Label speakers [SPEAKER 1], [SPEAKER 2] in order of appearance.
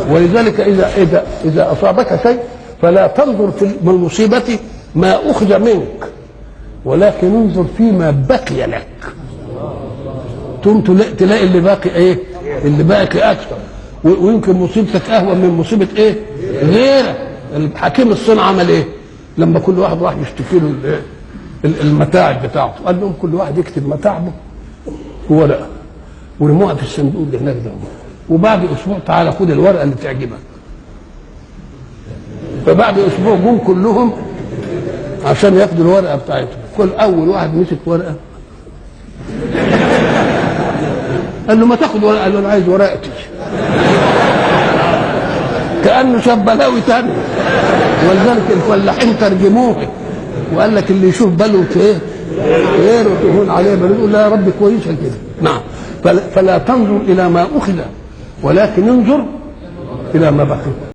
[SPEAKER 1] ولذلك إذا أصابك شيء فلا تنظر في المصيبة ما أخذ منك، ولكن انظر فيما بقي لك. تلاقي اللي باقي ايه؟ اللي باقي اكثر، ويمكن مصيبتك اهون من مصيبه ايه؟ غيرك. الحكيم الصنع عمل ايه؟ لما كل واحد راح يشتكي له المتاعب بتاعته، قال لهم كل واحد يكتب متاعبه ورقه ورموها في الصندوق اللي هناك ده، وبعد اسبوع تعالى خد الورقه اللي تعجبك. فبعد اسبوع جم كلهم عشان ياخدوا الورقه بتاعتهم، كل اول واحد مسك ورقه قال له ما تاخد ورقه، قال له انا عايز ورقتي. كانه شاب بلاوي تاني. ولذلك الفلاحين ترجموه وقال لك اللي يشوف بلوه ايه غيره تهون عليه، بنقول لا يا رب كويسه كده. نعم. فلا تنظر الى ما اخذ، ولكن انظر الى ما بقي.